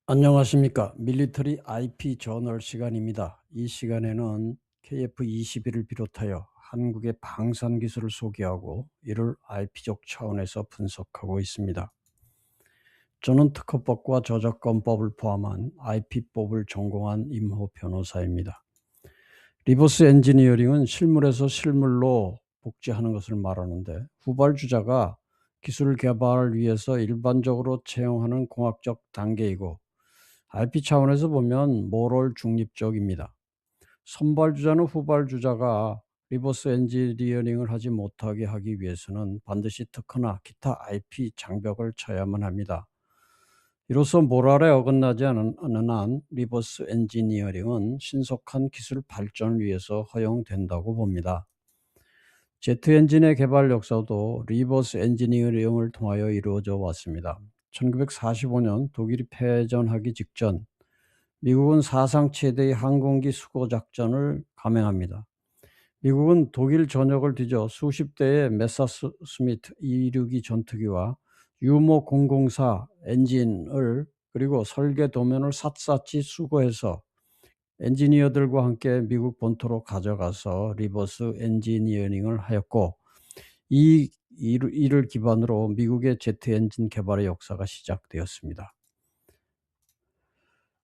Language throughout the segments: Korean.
안녕하십니까. 밀리터리 IP 저널 시간입니다. 이 시간에는 KF-21을 비롯하여 한국의 방산 기술을 소개하고 이를 IP적 차원에서 분석하고 있습니다. 저는 특허법과 저작권법을 포함한 IP법을 전공한 임호 변호사입니다. 리버스 엔지니어링은 실물에서 실물로 복제하는 것을 말하는데, 후발주자가 기술 개발을 위해서 일반적으로 채용하는 공학적 단계이고, IP 차원에서 보면 모럴 중립적입니다. 선발주자는 후발주자가 리버스 엔지니어링을 하지 못하게 하기 위해서는 반드시 특허나 기타 IP 장벽을 쳐야만 합니다. 이로써 모럴에 어긋나지 않는 한 리버스 엔지니어링은 신속한 기술 발전을 위해서 허용된다고 봅니다. 제트 엔진의 개발 역사도 리버스 엔지니어링을 통하여 이루어져 왔습니다. 1945년 독일이 패전하기 직전 미국은 사상 최대의 항공기 수거 작전을 감행합니다. 미국은 독일 전역을 뒤져 수십 대의 메사스미트 262 전투기와 유모 004 엔진을 그리고 설계 도면을 샅샅이 수거해서 엔지니어들과 함께 미국 본토로 가져가서 리버스 엔지니어링을 하였고, 이를 기반으로 미국의 제트 엔진 개발의 역사가 시작되었습니다.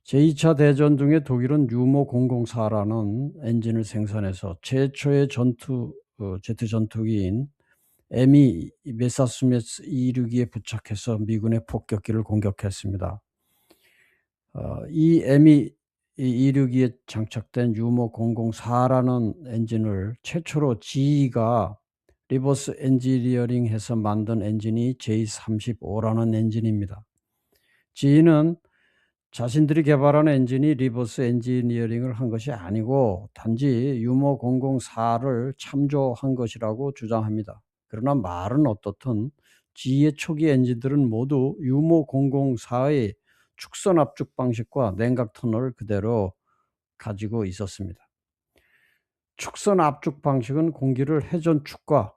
제2차 대전 중에 독일은 유모 004라는 엔진을 생산해서 최초의 제트 전투기인 에미 메사스미스 262에 부착해서 미군의 폭격기를 공격했습니다. 이 에미 262에 장착된 유모 004라는 엔진을 최초로 GE가 리버스 엔지니어링해서 만든 엔진이 J35라는 엔진입니다. GE는 자신들이 개발한 엔진이 리버스 엔지니어링을 한 것이 아니고 단지 유모 004를 참조한 것이라고 주장합니다. 그러나 말은 어떻든 GE의 초기 엔진들은 모두 유모 004의 축선 압축 방식과 냉각 터널을 그대로 가지고 있었습니다. 축선 압축 방식은 공기를 회전축과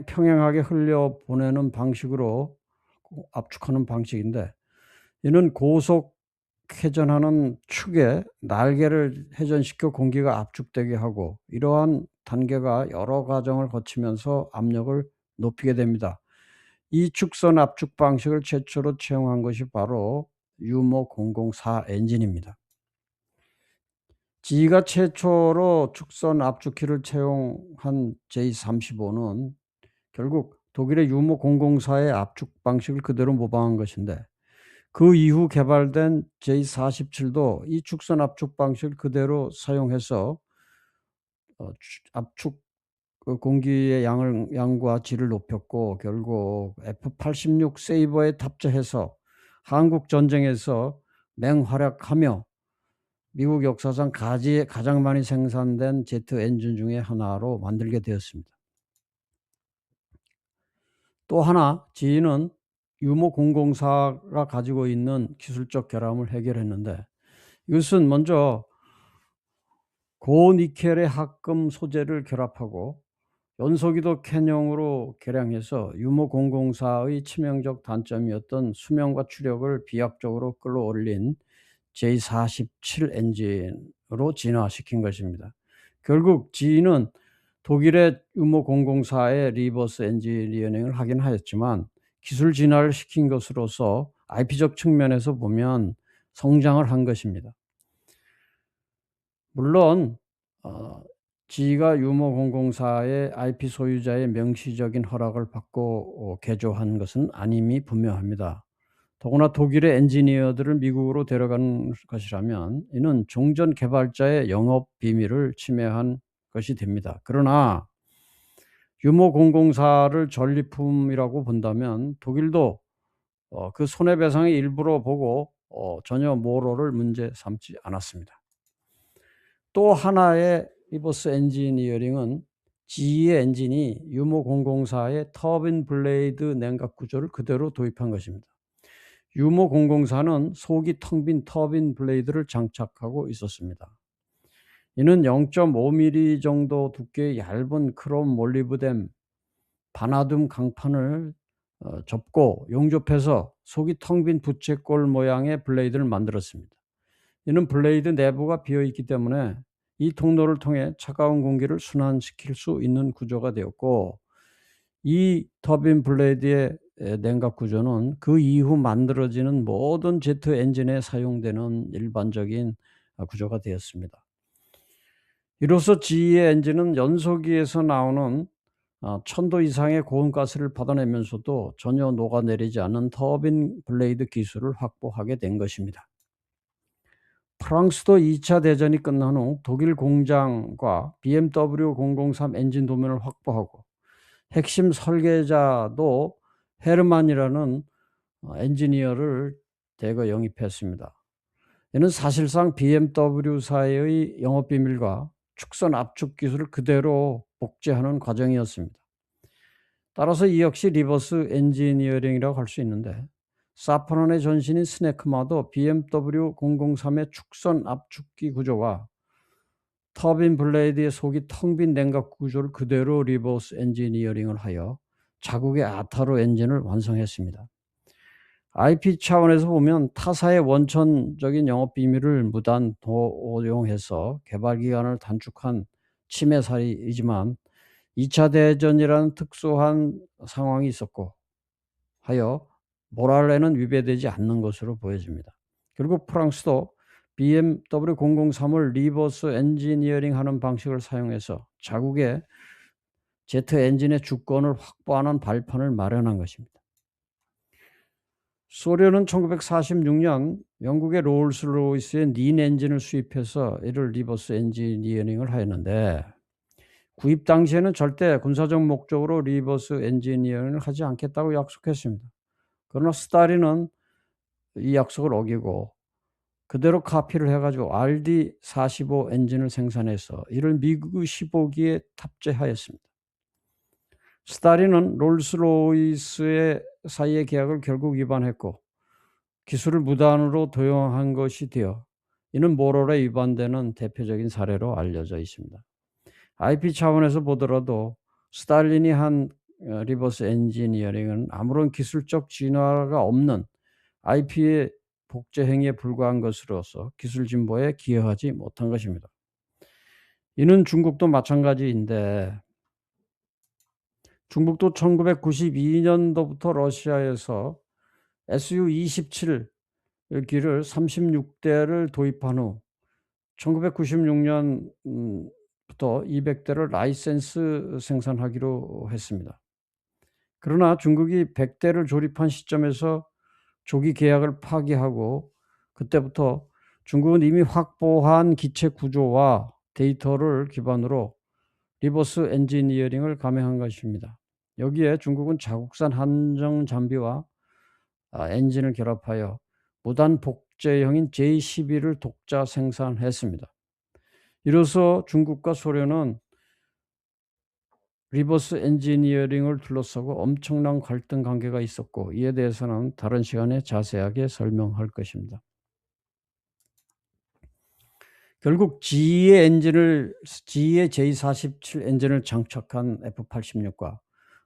평행하게 흘려보내는 방식으로 압축하는 방식인데, 이는 고속 회전하는 축에 날개를 회전시켜 공기가 압축되게 하고, 이러한 단계가 여러 과정을 거치면서 압력을 높이게 됩니다. 이 축선 압축 방식을 최초로 채용한 것이 바로 유모 004 엔진입니다. GE가 최초로 축선 압축기를 채용한 J35는 결국 독일의 유모 004의 압축 방식을 그대로 모방한 것인데, 그 이후 개발된 J47도 이 축선 압축 방식을 그대로 사용해서 압축 공기의 양과 질을 높였고, 결국 F-86 세이버에 탑재해서 한국 전쟁에서 맹활약하며 미국 역사상 가장 많이 생산된 제트 엔진 중의 하나로 만들게 되었습니다. 또 하나, GE는 유모 004가 가지고 있는 기술적 결함을 해결했는데, 이것은 먼저 고니켈의 합금 소재를 결합하고 연소기도 캔형으로 개량해서 유모 004의 치명적 단점이었던 수명과 추력을 비약적으로 끌어올린 J47 엔진으로 진화시킨 것입니다. 결국 GE는 독일의 유모 004의 리버스 엔지니어링을 하긴 하였지만, 기술 진화를 시킨 것으로서 IP적 측면에서 보면 성장을 한 것입니다. 물론 GE가 유모 004의 IP 소유자의 명시적인 허락을 받고 개조한 것은 아님이 분명합니다. 더구나 독일의 엔지니어들을 미국으로 데려간 것이라면 이는 종전 개발자의 영업 비밀을 침해한 것이 됩니다. 그러나 유모 004를 전리품이라고 본다면 독일도 그 손해배상의 일부로 보고 전혀 모럴을 문제 삼지 않았습니다. 또 하나의 리버스 엔지니어링은 GE의 엔진이 유모 004의 터빈 블레이드 냉각 구조를 그대로 도입한 것입니다. 유모 004는 속이 텅 빈 터빈 블레이드를 장착하고 있었습니다. 이는 0.5mm 정도 두께의 얇은 크롬 몰리브덴 바나듐 강판을 접고 용접해서 속이 텅 빈 부채꼴 모양의 블레이드를 만들었습니다. 이는 블레이드 내부가 비어 있기 때문에 이 통로를 통해 차가운 공기를 순환시킬 수 있는 구조가 되었고, 이 터빈 블레이드의 냉각 구조는 그 이후 만들어지는 모든 제트 엔진에 사용되는 일반적인 구조가 되었습니다. 이로써 GE의 엔진은 연소기에서 나오는 1000도 이상의 고온가스를 받아내면서도 전혀 녹아내리지 않는 터빈 블레이드 기술을 확보하게 된 것입니다. 프랑스도 2차 대전이 끝난 후 독일 공장과 BMW 003 엔진 도면을 확보하고 핵심 설계자도 헤르만이라는 엔지니어를 대거 영입했습니다. 이는 사실상 BMW사의 영업비밀과 축선 압축 기술을 그대로 복제하는 과정이었습니다. 따라서 이 역시 리버스 엔지니어링이라고 할 수 있는데, 사프란의 전신인 스네크마도 BMW 003의 축선 압축기 구조와 터빈 블레이드의 속이 텅 빈 냉각 구조를 그대로 리버스 엔지니어링을 하여 자국의 아타로 엔진을 완성했습니다. IP 차원에서 보면 타사의 원천적인 영업 비밀을 무단 도용해서 개발 기간을 단축한 침해살이지만 2차 대전이라는 특수한 상황이 있었고 하여 모랄에는 위배되지 않는 것으로 보여집니다. 결국 프랑스도 BMW 003을 리버스 엔지니어링하는 방식을 사용해서 자국의 제트 엔진의 주권을 확보하는 발판을 마련한 것입니다. 소련은 1946년 영국의 롤스로이스의 닌 엔진을 수입해서 이를 리버스 엔지니어링을 하였는데, 구입 당시에는 절대 군사적 목적으로 리버스 엔지니어링을 하지 않겠다고 약속했습니다. 그러나 스탈린은 이 약속을 어기고 그대로 카피를 해가지고 RD-45 엔진을 생산해서 이를 미국 15기에 탑재하였습니다. 스탈린은 롤스로이스의 사이의 계약을 결국 위반했고 기술을 무단으로 도용한 것이 되어 이는 모럴에 위반되는 대표적인 사례로 알려져 있습니다. IP 차원에서 보더라도 스탈린이 한 리버스 엔지니어링은 아무런 기술적 진화가 없는 IP의 복제 행위에 불과한 것으로서 기술 진보에 기여하지 못한 것입니다. 이는 중국도 마찬가지인데, 중국도 1992년도부터 러시아에서 Su-27 기를 36대를 도입한 후 1996년부터 200대를 라이센스 생산하기로 했습니다. 그러나 중국이 100대를 조립한 시점에서 조기 계약을 파기하고 그때부터 중국은 이미 확보한 기체 구조와 데이터를 기반으로 리버스 엔지니어링을 감행한 것입니다. 여기에 중국은 자국산 한정 장비와 엔진을 결합하여 무단 복제형인 J12를 독자 생산했습니다. 이로써 중국과 소련은 리버스 엔지니어링을 둘러싸고 엄청난 갈등 관계가 있었고, 이에 대해서는 다른 시간에 자세하게 설명할 것입니다. 결국 GE의 J47 엔진을 장착한 F-86과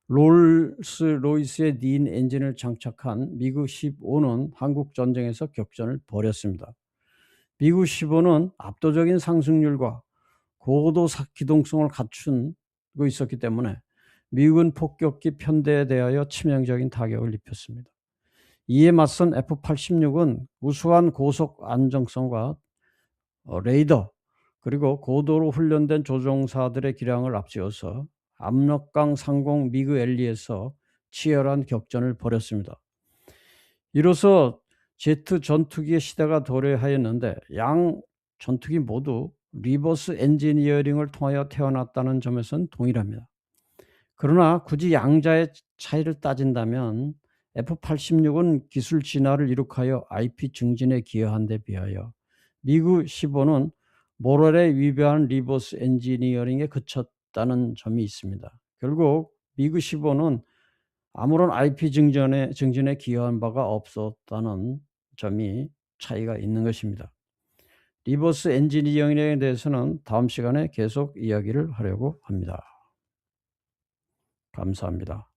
롤스로이스의 닌 엔진을 장착한 미그 15는 한국 전쟁에서 격전을 벌였습니다. 미그 15는 압도적인 상승률과 고도 기동성을 갖추고 있었기 때문에 미국은 폭격기 편대에 대하여 치명적인 타격을 입혔습니다. 이에 맞선 F-86은 우수한 고속 안정성과 레이더 그리고 고도로 훈련된 조종사들의 기량을 앞세워서 압록강 상공 미그 엘리에서 치열한 격전을 벌였습니다. 이로써 제트 전투기의 시대가 도래하였는데, 양 전투기 모두 리버스 엔지니어링을 통하여 태어났다는 점에서는 동일합니다. 그러나 굳이 양자의 차이를 따진다면 F-86은 기술 진화를 이룩하여 IP 증진에 기여한 데 비하여 미그 15는 모럴에 위배한 리버스 엔지니어링에 그쳤다는 점이 있습니다. 결국 미그 15는 아무런 IP 증진에 기여한 바가 없었다는 점이 차이가 있는 것입니다. 리버스 엔지니어링에 대해서는 다음 시간에 계속 이야기를 하려고 합니다. 감사합니다.